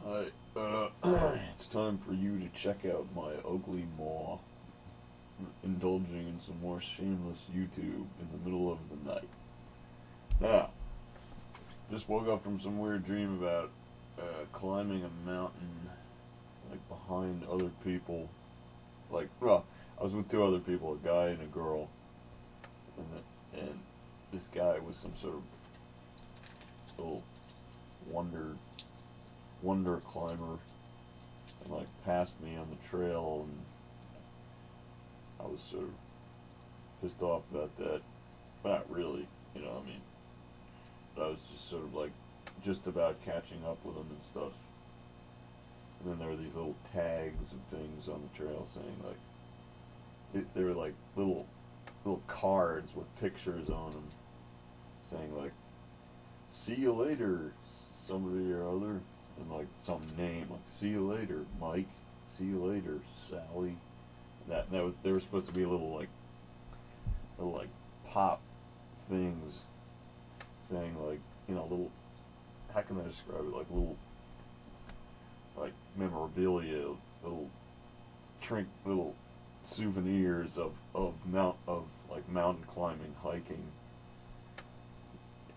Hi, it's time for you to check out my ugly maw, indulging in some more shameless YouTube in the middle of the night. Now, just woke up from some weird dream about climbing a mountain, like behind other people. Well, I was with two other people, a guy and a girl, and this guy was some sort of little wonder climber, and like passed me on the trail, and I was sort of pissed off about that. Not really, I mean, but I was just sort of like just about catching up with him and stuff. And then there were these little tags of things on the trail saying like they were like little cards with pictures on them saying like "See you later, somebody or other," and like some name like "See you later, Mike." "See you later, Sally." That was, they were supposed to be little like pop things saying like little, how can I describe it, like little like memorabilia, little souvenirs of like mountain climbing, hiking,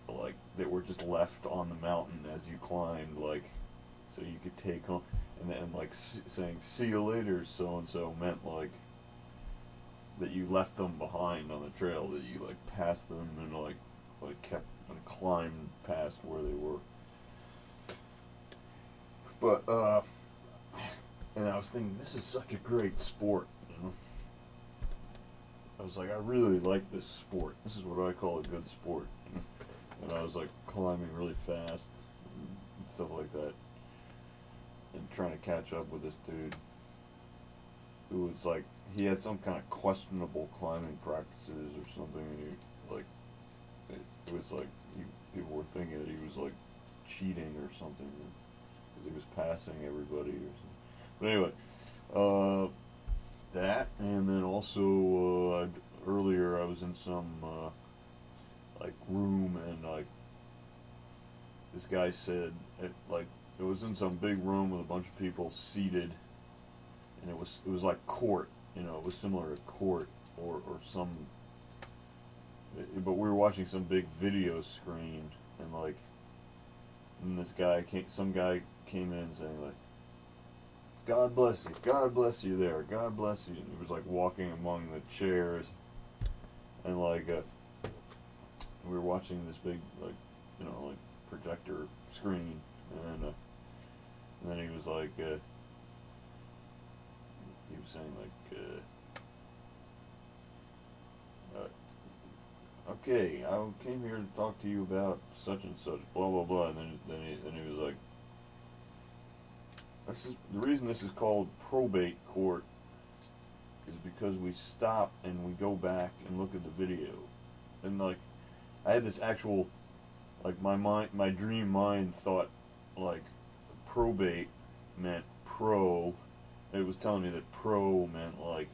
like that were just left on the mountain as you climbed, like so you could take home. And then like saying "See you later, so and so" meant like that you left them behind on the trail, that you like passed them and like kept and climbed past where they were. But and I was thinking, this is such a great sport. I was like, I really like this sport. This is what I call a good sport. And I was like climbing really fast and stuff like that, and trying to catch up with this dude who was like, he had some kind of questionable climbing practices or something, and he like it was like people were thinking that he was like cheating or something because he was passing everybody or something. But anyway, that, and then also earlier I was in some like room, and like this guy said it was in some big room with a bunch of people seated, and it was like court, it was similar to court or some, but we were watching some big video screen, and like, and some guy came in saying like, God bless you there, God bless you," and he was like walking among the chairs, and like we were watching this big like projector screen, and then he was like he was saying like okay, I came here to talk to you about such and such, blah blah blah, and then he was like, this is the reason this is called probate court, is because we stop and we go back and look at the video. And like, I had this actual, like, my dream mind thought like probate meant pro. It was telling me that pro meant like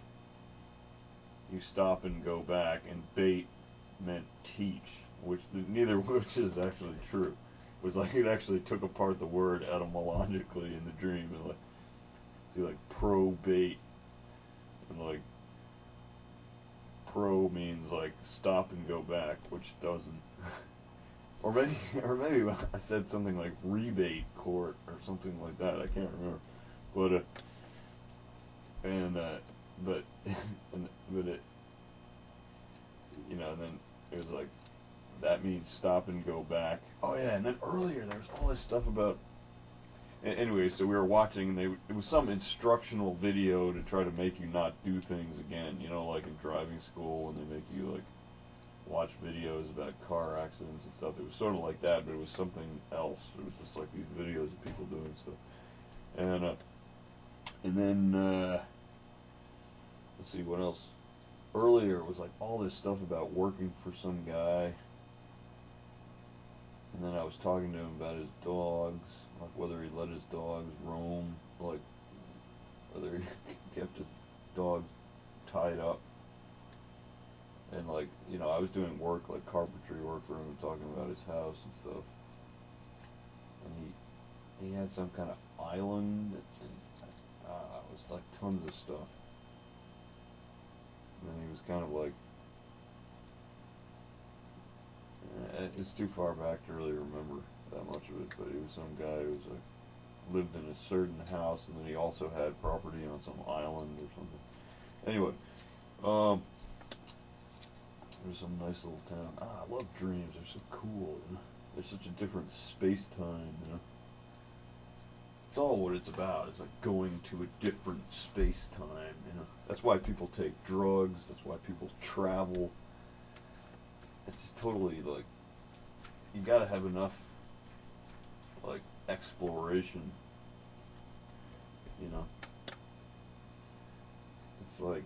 you stop and go back, and bait meant teach, which neither of which is actually true. It was like it actually took apart the word etymologically in the dream, and like, see, like probate, and like pro means like stop and go back, which doesn't. or maybe I said something like rebate court or something like that. I can't remember, but and but but it, and then it was like, that means stop and go back. Oh yeah, and then earlier there was all this stuff about. Anyway, so we were watching, and it was some instructional video to try to make you not do things again. Like in driving school, when they make you like watch videos about car accidents and stuff. It was sort of like that, but it was something else. It was just like these videos of people doing stuff. And then let's see what else. Earlier it was like all this stuff about working for some guy. And then I was talking to him about his dogs, like whether he let his dogs roam, like whether he kept his dogs tied up. And like, I was doing work, like carpentry work for him, talking about his house and stuff. And he had some kind of island, and it was like tons of stuff. And then he was kind of like, it's too far back to really remember that much of it, but he was some guy who was like, lived in a certain house, and then he also had property on some island or something. Anyway, there's some nice little town. I love dreams. They're so cool. You know? They're such a different space-time, you know? It's all what it's about. It's like going to a different space-time, you know? That's why people take drugs. That's why people travel. It's just totally, like, you gotta have enough, like, exploration, you know? It's like,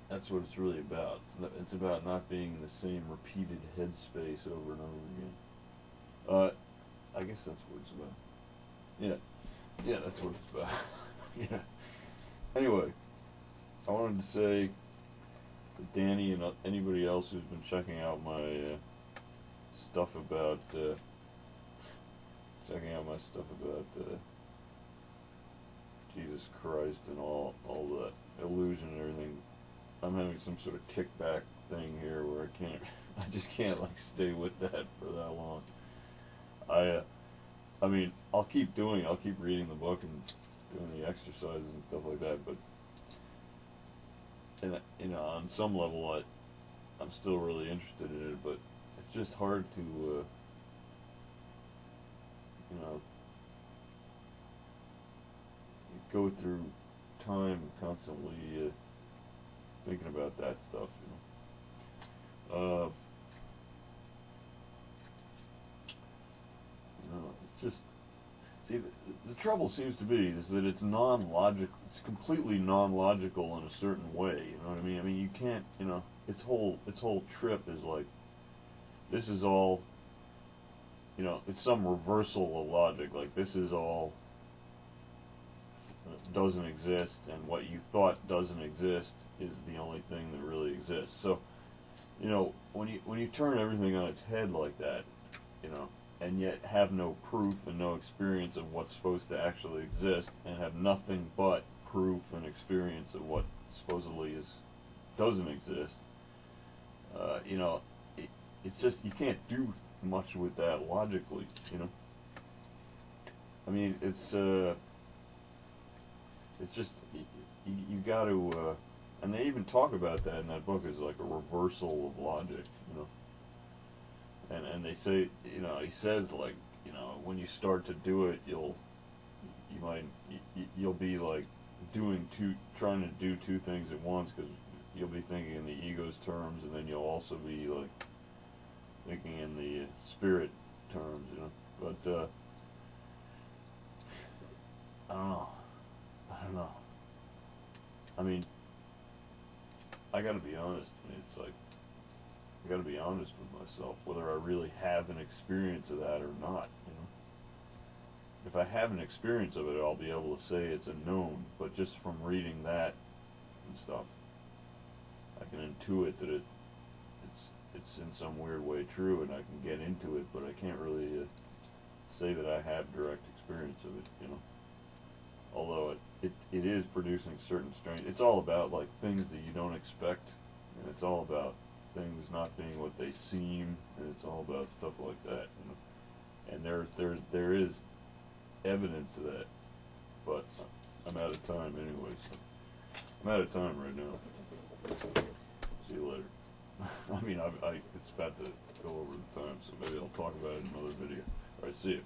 that's what it's really about. It's about not being in the same repeated headspace over and over again. I guess that's what it's about. Yeah, that's what it's about. Yeah. Anyway, I wanted to say to Danny and anybody else who's been checking out my stuff about Jesus Christ and all that illusion and everything. I'm having some sort of kickback thing here where I just can't like stay with that for that long. I mean, I'll keep reading the book and doing the exercises and stuff like that, but, and, you know, on some level I'm still really interested in it, but it's just hard to, you know, go through time constantly thinking about that stuff, you know. You know, it's just, see, the trouble seems to be is that it's non-logical. It's completely non-logical in a certain way. You know what I mean? I mean, you can't. You know, its whole trip is like, this is all. You know, it's some reversal of logic. Like, this is all doesn't exist, and what you thought doesn't exist is the only thing that really exists. So, you know, when you turn everything on its head like that, you know, and yet have no proof and no experience of what's supposed to actually exist, and have nothing but proof and experience of what supposedly doesn't exist, you know, it's just, you can't do much with that logically, you know. I mean, it's just, you got to, and they even talk about that in that book as like a reversal of logic, you know. And they say, you know, he says, like, you know, when you start to do it, you'll be like trying to do two things at once, because you'll be thinking in the ego's terms, and then you'll also be like thinking in the spirit terms, you know. But I don't know. I mean, I gotta be honest. I mean, it's like, I gotta be honest with myself, whether I really have an experience of that or not, you know. If I have an experience of it, I'll be able to say it's a known, but just from reading that and stuff, I can intuit that it's in some weird way true, and I can get into it, but I can't really say that I have direct experience of it, you know. Although it is producing certain strange, it's all about like things that you don't expect, and it's all about things not being what they seem, and it's all about stuff like that, you know. And there is evidence of that, but I'm out of time anyway, so I'm out of time right now. See you later. I mean, it's about to go over the time, so maybe I'll talk about it in another video. All right, see you.